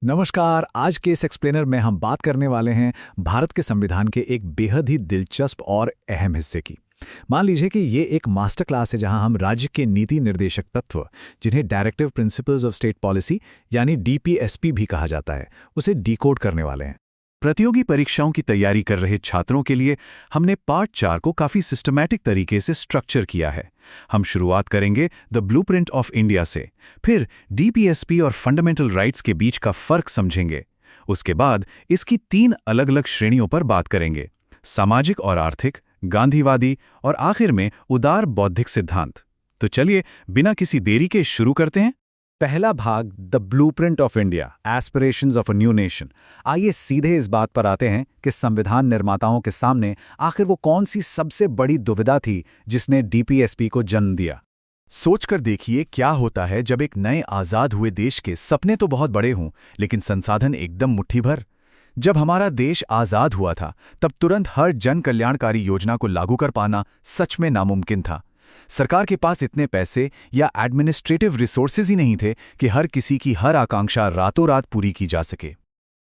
नमस्कार। आज के इस एक्सप्लेनर में हम बात करने वाले हैं भारत के संविधान के एक बेहद ही दिलचस्प और अहम हिस्से की। मान लीजिए कि ये एक मास्टर क्लास है जहां हम राज्य के नीति निर्देशक तत्व, जिन्हें directive principles of state policy यानी डीपीएसपी भी कहा जाता है, उसे डिकोड करने वाले हैं। प्रतियोगी परीक्षाओं की तैयारी कर रहे छात्रों के लिए हमने पार्ट 4 को काफी सिस्टमैटिक तरीके से स्ट्रक्चर किया है। हम शुरुआत करेंगे द ब्लूप्रिंट ऑफ इंडिया से, फिर डीपीएसपी और फंडामेंटल राइट्स के बीच का फर्क समझेंगे। उसके बाद इसकी 3 अलग-अलग श्रेणियों पर बात करेंगे: सामाजिक और आर्थिक, गांधीवादी और आखिर में उदार बौद्धिक सिद्धांत। तो चलिए बिना किसी देरी के शुरू करते हैं। पहला भाग, the blueprint of India, aspirations of a new nation. आइए सीधे इस बात पर आते हैं कि संविधान निर्माताओं के सामने आखिर वो कौन सी सबसे बड़ी दुविधा थी जिसने डीपीएसपी को जन्म दिया। सोचकर देखिए क्या होता है जब एक नए आजाद हुए देश के सपने तो बहुत बड़े हों, लेकिन संसाधन एकदम मुट्ठी भर। जब हमारा देश आजाद हुआ था तब तुरंत हर जन कल्याणकारी योजना को लागू कर पाना सच में नामुमकिन था। सरकार के पास इतने पैसे या एडमिनिस्ट्रेटिव रिसोर्सेज ही नहीं थे कि हर किसी की हर आकांक्षा रातों रात पूरी की जा सके।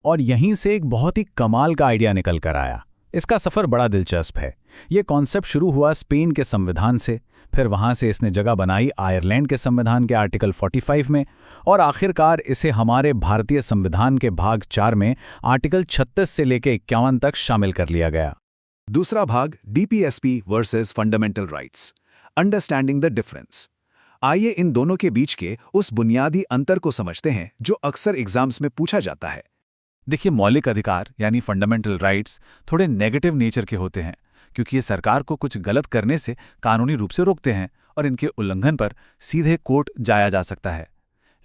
और यहीं से एक बहुत ही कमाल का आइडिया निकल कर आया। इसका सफ़र बड़ा दिलचस्प है। ये कॉन्सेप्ट शुरू हुआ स्पेन के संविधान से, फिर वहाँ से इसने जगह बनाई आयरलैंड के संविधान के आर्टिकल 45 में, और आखिरकार इसे हमारे भारतीय संविधान के भाग 4 में आर्टिकल 36 से लेकर 51 तक शामिल कर लिया गया। दूसरा भाग, DPSP versus fundamental rights, understanding the difference. आइए इन दोनों के बीच के उस बुनियादी अंतर को समझते हैं जो अक्सर एग्जाम्स में पूछा जाता है। देखिए, मौलिक अधिकार यानी फंडामेंटल राइट्स थोड़े नेगेटिव नेचर के होते हैं, क्योंकि ये सरकार को कुछ गलत करने से कानूनी रूप से रोकते हैं और इनके उल्लंघन पर सीधे कोर्ट जाया जा सकता है।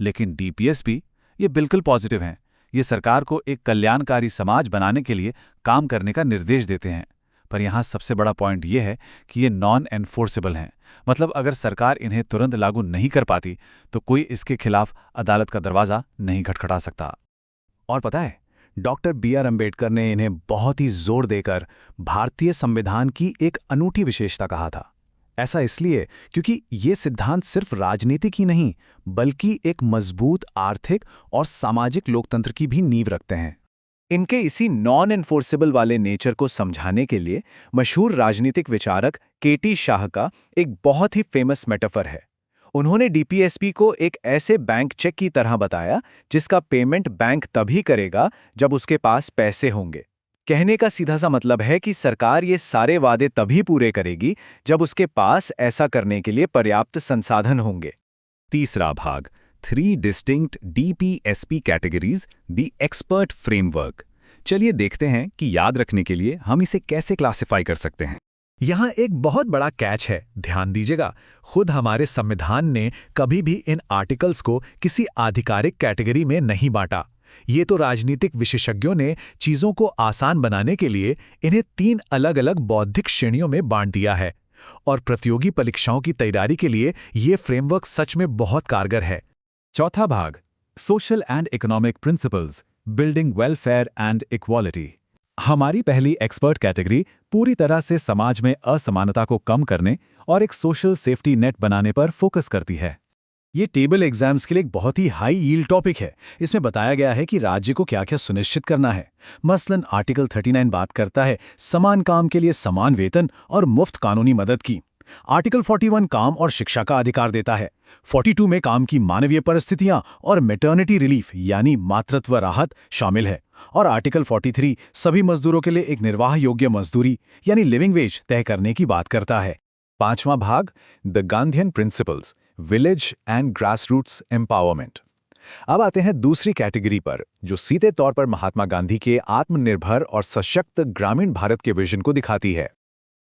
लेकिन डीपीएसपी ये बिल्कुल पॉजिटिव हैं। ये सरकार को एक कल्याणकारी समाज बनाने के लिए काम करने का निर्देश देते हैं। पर यहाँ सबसे बड़ा पॉइंट ये है कि ये नॉन एनफोर्सेबल हैं। मतलब अगर सरकार इन्हें तुरंत लागू नहीं कर पाती तो कोई इसके खिलाफ अदालत का दरवाज़ा नहीं खटखटा सकता। और पता है, डॉक्टर बी.आर. अम्बेडकर ने इन्हें बहुत ही जोर देकर भारतीय संविधान की एक अनूठी विशेषता कहा था। ऐसा इसलिए क्योंकि ये सिद्धांत सिर्फ राजनीतिक ही नहीं, बल्कि एक मजबूत आर्थिक और सामाजिक लोकतंत्र की भी नींव रखते हैं। इनके इसी नॉन एनफोर्सेबल वाले नेचर को समझाने के लिए मशहूर राजनीतिक विचारक के.टी. शाह का एक बहुत ही फेमस मेटाफर है। उन्होंने डीपीएसपी को एक ऐसे बैंक चेक की तरह बताया जिसका पेमेंट बैंक तभी करेगा जब उसके पास पैसे होंगे। कहने का सीधा सा मतलब है कि सरकार ये सारे वादे तभी पूरे करेगी जब उसके पास ऐसा करने के लिए पर्याप्त संसाधन होंगे। तीसरा भाग, 3 distinct DPSP categories, the expert framework. चलिए देखते हैं कि याद रखने के लिए हम इसे कैसे क्लासिफाई कर सकते हैं। यहाँ एक बहुत बड़ा कैच है, ध्यान दीजिएगा। खुद हमारे संविधान ने कभी भी इन आर्टिकल्स को किसी आधिकारिक कैटेगरी में नहीं बांटा। ये तो राजनीतिक विशेषज्ञों ने चीज़ों को आसान बनाने के लिए इन्हें 3 अलग-अलग बौद्धिक श्रेणियों में बांट दिया है। और प्रतियोगी परीक्षाओं की तैयारी के लिए ये फ्रेमवर्क सच में बहुत कारगर है। चौथा भाग, social and economic principles, building welfare and equality. हमारी पहली एक्सपर्ट कैटेगरी पूरी तरह से समाज में असमानता को कम करने और एक सोशल सेफ्टी नेट बनाने पर फोकस करती है। ये टेबल एग्जाम्स के लिए एक बहुत ही हाई यील्ड टॉपिक है। इसमें बताया गया है कि राज्य को क्या क्या सुनिश्चित करना है। मसलन आर्टिकल 39 बात करता है समान काम के लिए समान वेतन और मुफ्त कानूनी मदद की। आर्टिकल 41 काम और शिक्षा का अधिकार देता है। 42 में काम की मानवीय परिस्थितियां और मैटरनिटी रिलीफ यानी मातृत्व राहत शामिल है। और आर्टिकल 43 सभी मजदूरों के लिए एक निर्वाह योग्य मजदूरी यानी लिविंग वेज तय करने की बात करता है। पांचवां भाग, the Gandhian principles, village and grassroots empowerment. अब आते हैं दूसरी कैटेगरी पर, जो सीधे तौर पर महात्मा गांधी के आत्मनिर्भर और सशक्त ग्रामीण भारत के विजन को दिखाती है।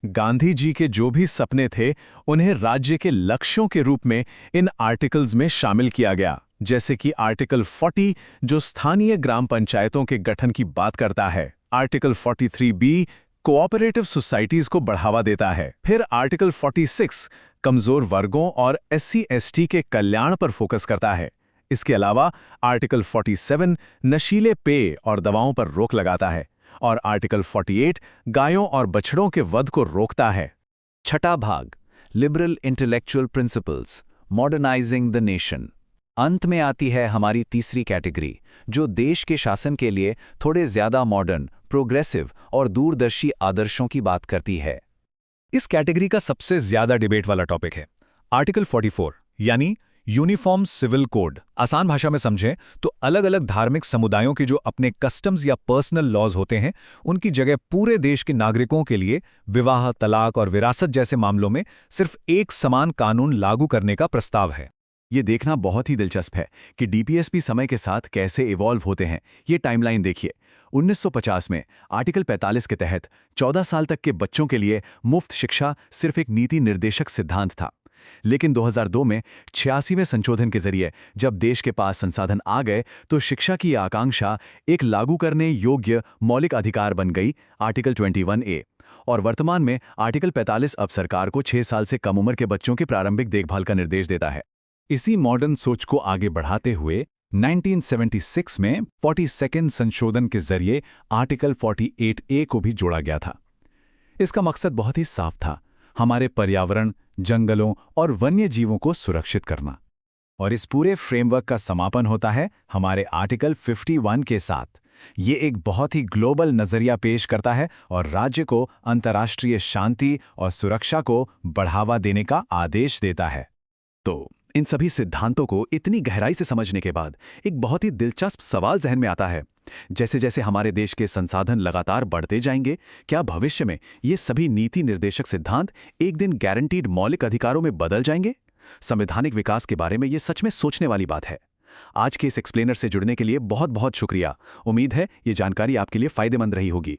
गांधी जी के जो भी सपने थे उन्हें राज्य के लक्ष्यों के रूप में इन आर्टिकल्स में शामिल किया गया, जैसे कि आर्टिकल 40 जो स्थानीय ग्राम पंचायतों के गठन की बात करता है। आर्टिकल 43B कोऑपरेटिव सोसाइटीज को बढ़ावा देता है। फिर आर्टिकल 46 कमजोर वर्गों और SC/ST के कल्याण पर फोकस करता है। इसके अलावा आर्टिकल 47 नशीले पेय और दवाओं पर रोक लगाता है और आर्टिकल 48 गायों और बछड़ों के वध को रोकता है। छठा भाग, liberal intellectual principles, modernising the nation. अंत में आती है हमारी तीसरी कैटेगरी, जो देश के शासन के लिए थोड़े ज्यादा मॉडर्न, प्रोग्रेसिव और दूरदर्शी आदर्शों की बात करती है। इस कैटेगरी का सबसे ज्यादा डिबेट वाला टॉपिक है आर्टिकल 44 यानी यूनिफॉर्म सिविल कोड। आसान भाषा में समझें तो अलग अलग धार्मिक समुदायों के जो अपने कस्टम्स या पर्सनल लॉज होते हैं, उनकी जगह पूरे देश के नागरिकों के लिए विवाह, तलाक और विरासत जैसे मामलों में सिर्फ एक समान कानून लागू करने का प्रस्ताव है। ये देखना बहुत ही दिलचस्प है कि डीपीएसपी समय के साथ कैसे इवॉल्व होते हैं। ये टाइमलाइन देखिए। 1950 में आर्टिकल 45 के तहत 14 साल तक के बच्चों के लिए मुफ्त शिक्षा सिर्फ एक नीति निर्देशक सिद्धांत था। लेकिन 2002 में 86वें संशोधन के जरिए जब देश के पास संसाधन आ गए तो शिक्षा की आकांक्षा एक लागू करने योग्य मौलिक अधिकार बन गई, आर्टिकल 21A। और वर्तमान में आर्टिकल 45 अब सरकार को 6 साल से कम उम्र के बच्चों की प्रारंभिक देखभाल का निर्देश देता है। इसी मॉडर्न सोच को आगे बढ़ाते हुए 1976 में 42वें संशोधन के जरिए आर्टिकल 48A को भी जोड़ा गया था। इसका मकसद बहुत ही साफ था, हमारे पर्यावरण, जंगलों और वन्य जीवों को सुरक्षित करना। और इस पूरे फ्रेमवर्क का समापन होता है हमारे आर्टिकल 51 के साथ। ये एक बहुत ही ग्लोबल नजरिया पेश करता है और राज्य को अंतर्राष्ट्रीय शांति और सुरक्षा को बढ़ावा देने का आदेश देता है। तो इन सभी सिद्धांतों को इतनी गहराई से समझने के बाद एक बहुत ही दिलचस्प सवाल जहन में आता है। जैसे जैसे हमारे देश के संसाधन लगातार बढ़ते जाएंगे, क्या भविष्य में ये सभी नीति निर्देशक सिद्धांत एक दिन गारंटीड मौलिक अधिकारों में बदल जाएंगे? संवैधानिक विकास के बारे में ये सच में सोचने वाली बात है। आज के इस एक्सप्लेनर से जुड़ने के लिए बहुत बहुत शुक्रिया। उम्मीद है ये जानकारी आपके लिए फायदेमंद रही होगी।